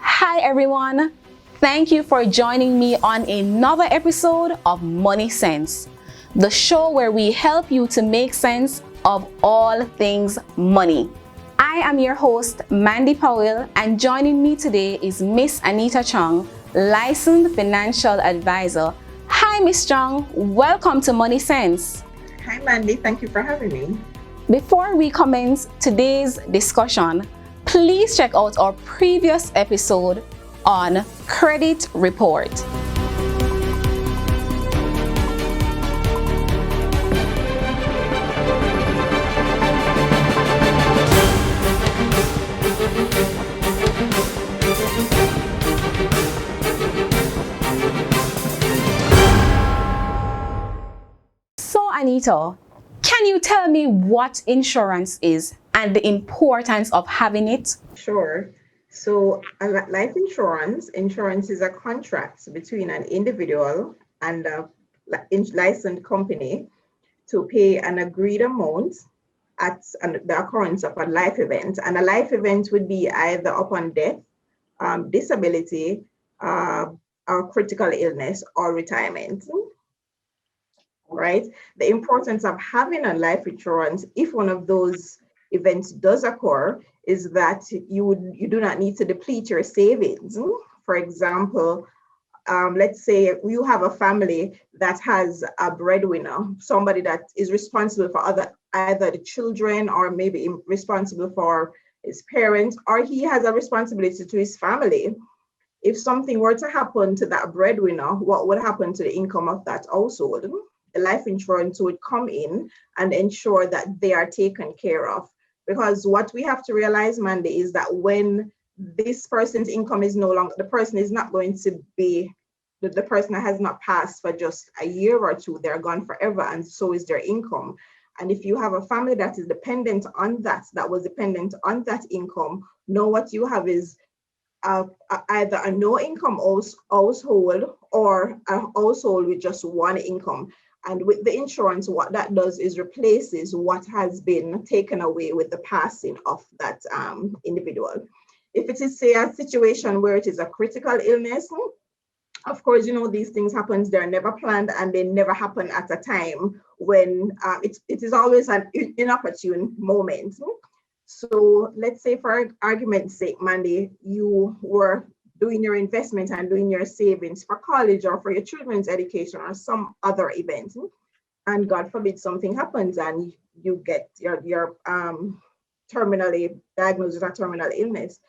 Hi everyone, thank you for joining me on another episode of Moneysense, the show where we help you to make sense of all things money. I am your host, Mandy Powell, and joining me today is Miss Anita Chung, licensed financial advisor. Hi Miss Chung, welcome to Moneysense. Hi Mandy, thank you for having me. Before we commence today's discussion, please check out our previous episode on credit report. So Anita, can you tell me what insurance is and the importance of having it? Sure. So, life insurance is a contract between an individual and a licensed company to pay an agreed amount at the occurrence of a life event. And a life event would be either upon death, disability, or critical illness or retirement. Right? The importance of having a life insurance, if one of those events does occur, is that you do not need to deplete your savings. For example, let's say you have a family that has a breadwinner, somebody that is responsible for either the children or maybe responsible for his parents, or he has a responsibility to his family. If something were to happen to that breadwinner, what would happen to the income of that household? The life insurance would come in and ensure that they are taken care of. Because what we have to realize, Mandy, is that when this person's income is no longer, the person is not going to be, the person that has not passed for just a year or two, they're gone forever, and so is their income. And if you have a family that is dependent on that was dependent on that income, know what you have is either a no income household or a household with just one income. And with the insurance, what that does is replaces what has been taken away with the passing of that individual. If it is, say, a situation where it is a critical illness, of course, these things happen. They're never planned and they never happen at a time when it is always an inopportune moment. So let's say, for argument's sake, Mandy, you were doing your investment and doing your savings for college or for your children's education or some other event, and God forbid something happens and you get your terminally diagnosed with a terminal illness.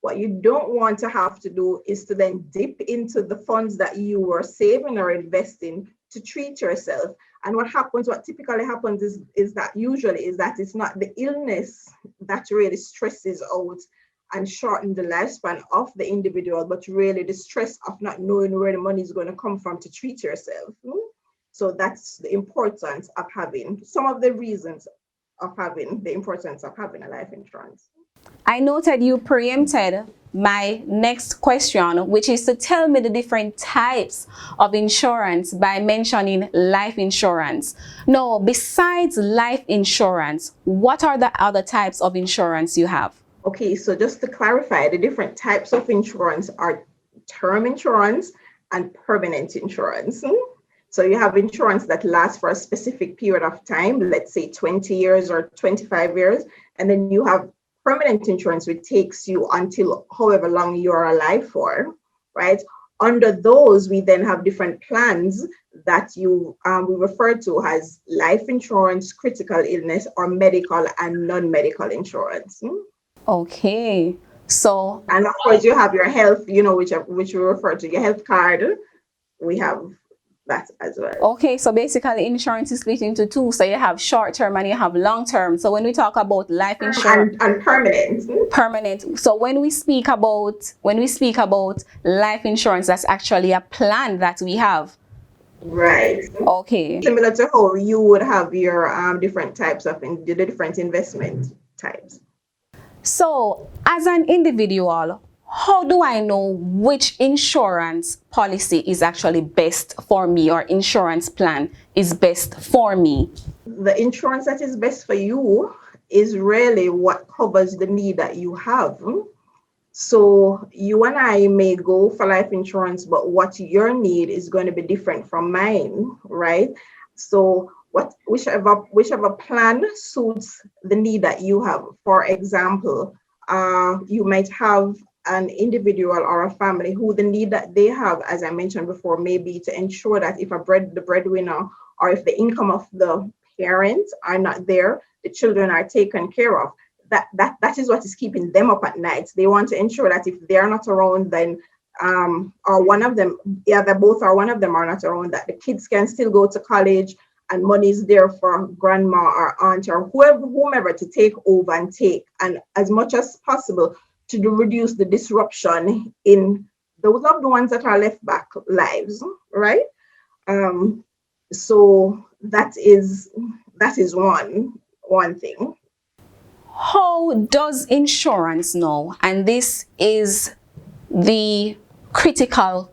What you don't want to have to do is to then dip into the funds that you were saving or investing to treat yourself. And what typically happens is that it's not the illness that really stresses out and shorten the lifespan of the individual, but really the stress of not knowing where the money is going to come from to treat yourself. So that's the importance of having, some of the reasons of having the importance of having a life insurance. I noted you preempted my next question, which is to tell me the different types of insurance by mentioning life insurance. Now, besides life insurance, what are the other types of insurance you have? Okay, so just to clarify, the different types of insurance are term insurance and permanent insurance. So you have insurance that lasts for a specific period of time, let's say 20 years or 25 years, and then you have permanent insurance, which takes you until however long you're alive for, right? Under those, we then have different plans that we refer to as life insurance, critical illness, or medical and non-medical insurance. Okay, so and of course you have your health, which we refer to your health card. We have that as well. Okay, so basically insurance is split into two. So you have short term and you have long term. So when we talk about life insurance and permanent. So when we speak about life insurance, that's actually a plan that we have. Right. Okay. Similar to how you would have your different types of the different investment types. So as an individual, how do I know which insurance policy is actually best for me, or insurance plan is best for me? The insurance that is best for you is really what covers the need that you have. So you and I may go for life insurance, but what your need is going to be different from mine, right? So whichever plan suits the need that you have. For example, you might have an individual or a family who the need that they have, as I mentioned before, may be to ensure that if the breadwinner or if the income of the parents are not there, the children are taken care of. That is what is keeping them up at night. They want to ensure that if they're not around, then or one of them, either both or one of them are not around, that the kids can still go to college and money is there for grandma or aunt or whomever to take over and take, and as much as possible to reduce the disruption in those loved ones that are left back lives, right? So that is one thing. How does insurance know? And this is a critical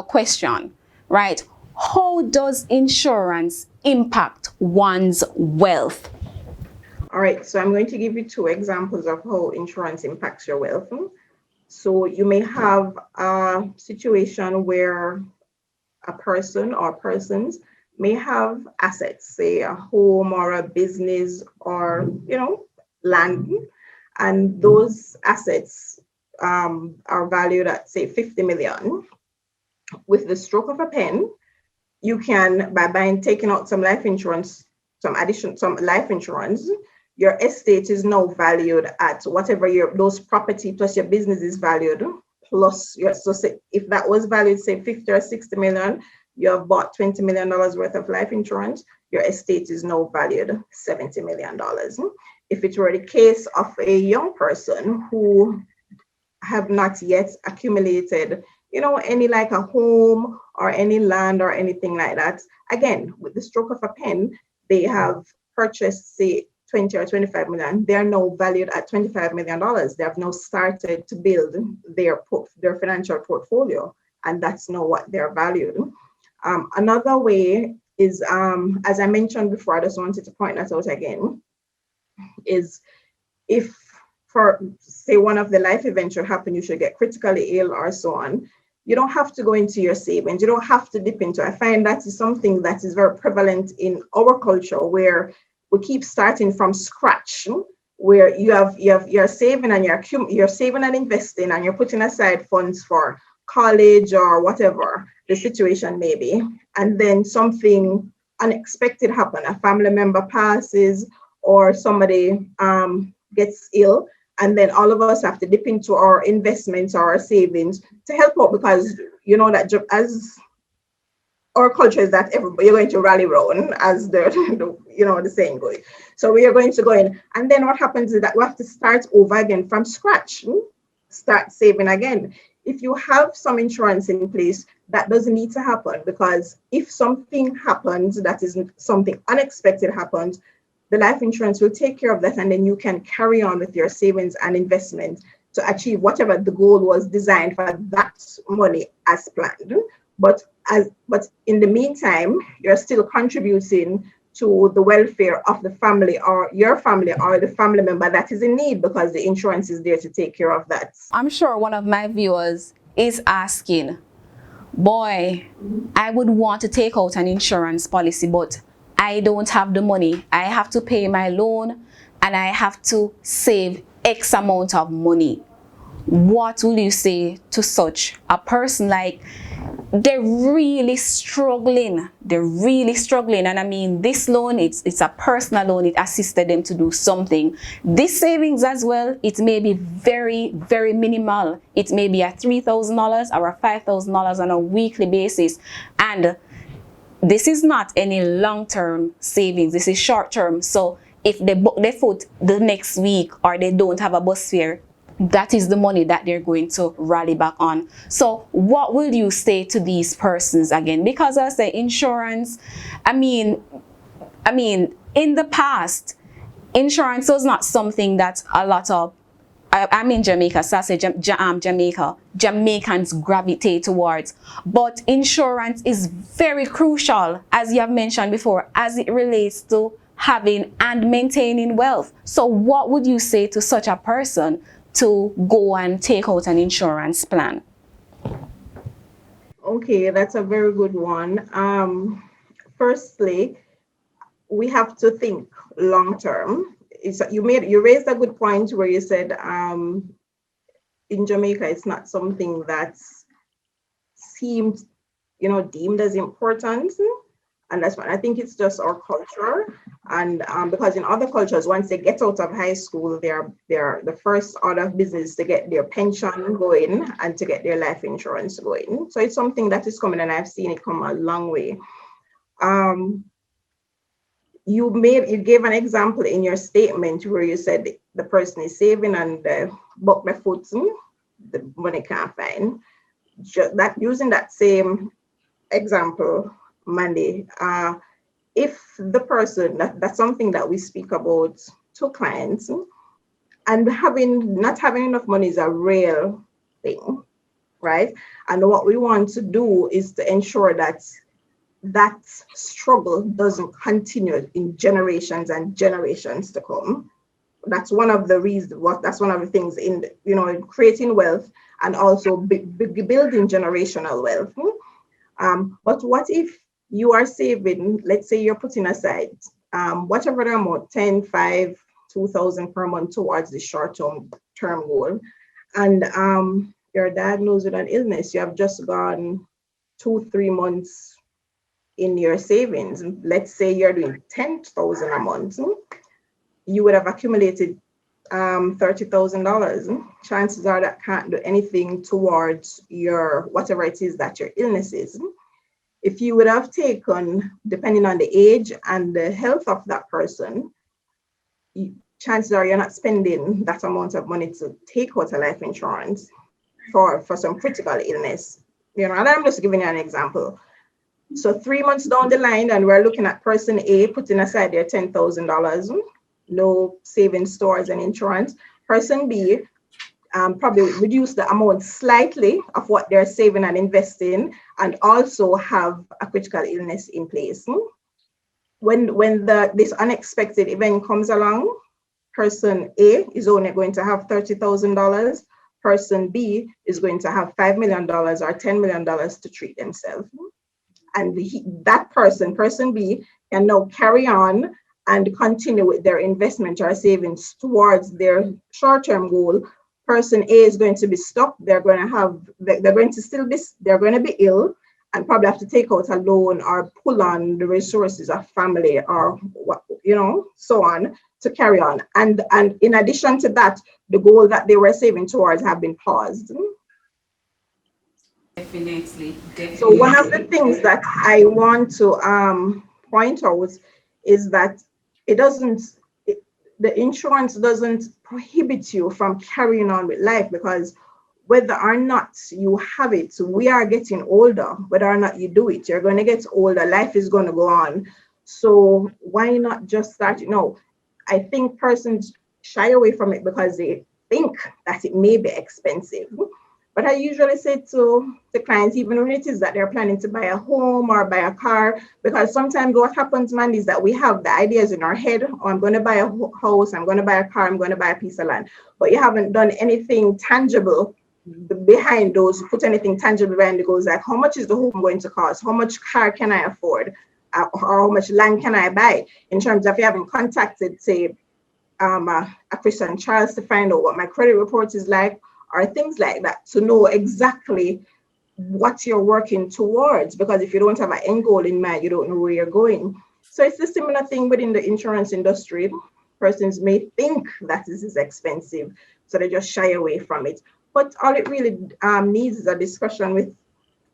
question, right? How does insurance impact one's wealth? All right, so I'm going to give you two examples of how insurance impacts your wealth. So you may have a situation where a person or persons may have assets, say a home or a business or land, and those assets are valued at say 50 million. With the stroke of a pen, you can, by taking out some life insurance, some life insurance, your estate is now valued at whatever those property plus your business is valued plus your, so say if that was valued say 50 or 60 million, you have bought $20 million worth of life insurance, your estate is now valued $70 million. If it were the case of a young person who have not yet accumulated, any like a home or any land or anything like that, again, with the stroke of a pen, they have purchased, say, 20 or 25 million. They're now valued at $25 million. They have now started to build their financial portfolio, and that's now what they're valued. Another way is, as I mentioned before, I just wanted to point that out again, is if, for say one of the life events should happen, you should get critically ill or so on, you don't have to go into your savings. You don't have to dip into. I find that is something that is very prevalent in our culture, where we keep starting from scratch, where you're saving and you're saving and investing and you're putting aside funds for college or whatever the situation may be, and then something unexpected happen. A family member passes or somebody gets ill, and then all of us have to dip into our investments or our savings to help out, because that as our culture is that everybody, you're going to rally round, as the saying goes. So we are going to go in, and then what happens is that we have to start over again from scratch, start saving again. If you have some insurance in place, that doesn't need to happen, because if something happens, that is something unexpected happens, the life insurance will take care of that, and then you can carry on with your savings and investment to achieve whatever the goal was designed for that money as planned. But in the meantime, you're still contributing to the welfare of the family or your family or the family member that is in need, because the insurance is there to take care of that. I'm sure one of my viewers is asking, boy, I would want to take out an insurance policy, but I don't have the money. I have to pay my loan and I have to save X amount of money. What will you say to such a person? Like, they're really struggling. And I mean, this loan, it's a personal loan. It assisted them to do something. This savings as well, it may be very, very minimal. It may be a $3,000 or a $5,000 on a weekly basis. And this is not any long-term savings. This is short-term. So if they book their foot the next week or they don't have a bus fare, that is the money that they're going to rally back on. So what will you say to these persons again? Because I say insurance, I mean, in the past, insurance was not something that a lot of, I'm in Jamaica, so I say Jamaica, Jamaicans gravitate towards. But insurance is very crucial, as you have mentioned before, as it relates to having and maintaining wealth. So what would you say to such a person to go and take out an insurance plan? Okay, that's a very good one. Firstly, we have to think long term. You raised a good point where you said in Jamaica it's not something that's seemed deemed as important, and that's what I think. It's just our culture, and because in other cultures, once they get out of high school, they're the first order of business to get their pension going and to get their life insurance going. So it's something that is coming, and I've seen it come a long way. um you gave an example in your statement where you said the person is saving and buck the foot, the money can't find. Just that, using that same example, Mandy, if the person, that's something that we speak about to clients, and not having enough money is a real thing, right? And what we want to do is to ensure that that struggle doesn't continue in generations and generations to come. That's one of the reasons. That's one of the things in creating wealth, and also building generational wealth. But what if you are saving? Let's say you're putting aside whatever the amount, 10, 5, 2,000 per month towards the short-term goal, and you're diagnosed with an illness. You have just gone 2-3 months in your savings. Let's say you're doing 10,000 a month. You would have accumulated $30,000. Chances are that can't do anything towards your whatever it is that your illness is. If you would have taken, depending on the age and the health of that person, chances are you're not spending that amount of money to take out a life insurance for some critical illness. And I'm just giving you an example. So 3 months down the line, and we're looking at person A putting aside their $10,000, no savings towards an insurance. Person B probably reduce the amount slightly of what they're saving and investing, and also have a critical illness in place. When this unexpected event comes along, person A is only going to have $30,000. Person B is going to have $5 million or $10 million to treat themselves. And that person B, can now carry on and continue with their investment or savings towards their short-term goal. Person A is going to be stuck. They're going to be ill and probably have to take out a loan or pull on the resources of family or so on to carry on. And in addition to that, the goal that they were saving towards have been paused. Definitely. So one of the things that I want to point out is that the insurance doesn't prohibit you from carrying on with life, because whether or not you have it, we are getting older. Whether or not you do it, you're going to get older. Life is going to go on. So why not just start? I think persons shy away from it because they think that it may be expensive. But I usually say to the clients, even when it is that they're planning to buy a home or buy a car, because sometimes what happens, man, is that we have the ideas in our head: oh, I'm going to buy a house, I'm going to buy a car, I'm going to buy a piece of land. But you haven't done anything tangible behind those, put anything tangible behind the goals, like how much is the home going to cost? How much car can I afford? Or how much land can I buy? In terms of, you haven't contacted, say, a Kris and Charles to find out what my credit report is like, or things like that, to know exactly what you're working towards. Because if you don't have an end goal in mind, you don't know where you're going. So it's a similar thing within the insurance industry. Persons may think that this is expensive, so they just shy away from it. But all it really needs is a discussion with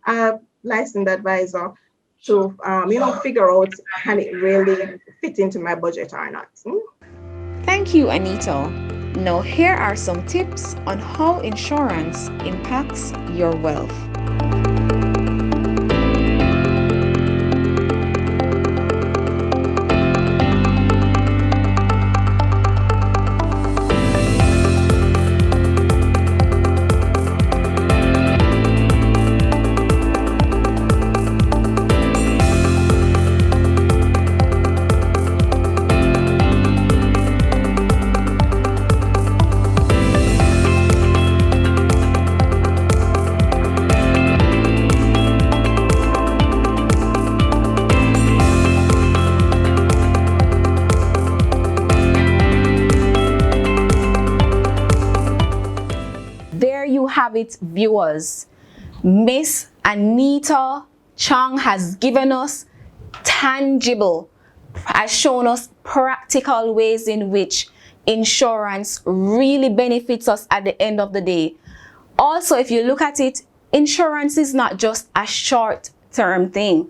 a licensed advisor to figure out, can it really fit into my budget or not. Thank you, Anita. Now, here are some tips on how insurance impacts your wealth. you have it, viewers. Miss Anita Chang has given us tangible, has shown us practical ways in which insurance really benefits us at the end of the day. Also, if you look at it, insurance is not just a short-term thing,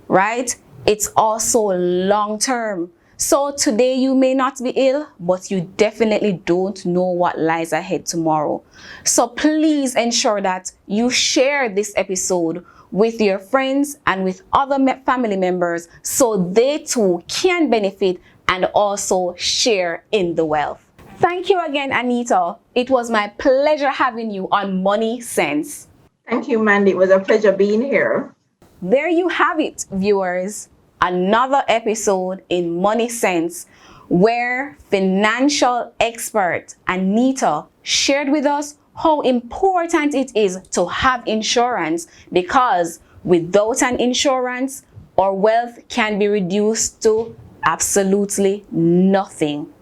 right? It's also long-term. So today you may not be ill, but you definitely don't know what lies ahead tomorrow. So please ensure that you share this episode with your friends and with other family members so they too can benefit and also share in the wealth. Thank you again, Anita. It was my pleasure having you on Moneysense. Thank you, Mandy. It was a pleasure being here. There you have it, viewers. Another episode in Moneysense where financial expert Anita shared with us how important it is to have insurance, because without an insurance, our wealth can be reduced to absolutely nothing.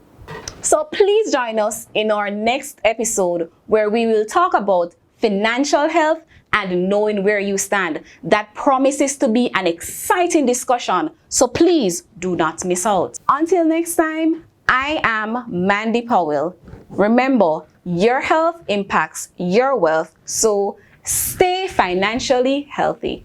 So please join us in our next episode where we will talk about financial health and knowing where you stand. That promises to be an exciting discussion, so please do not miss out. Until next time, I am Mandy Powell. Remember, your health impacts your wealth, so stay financially healthy.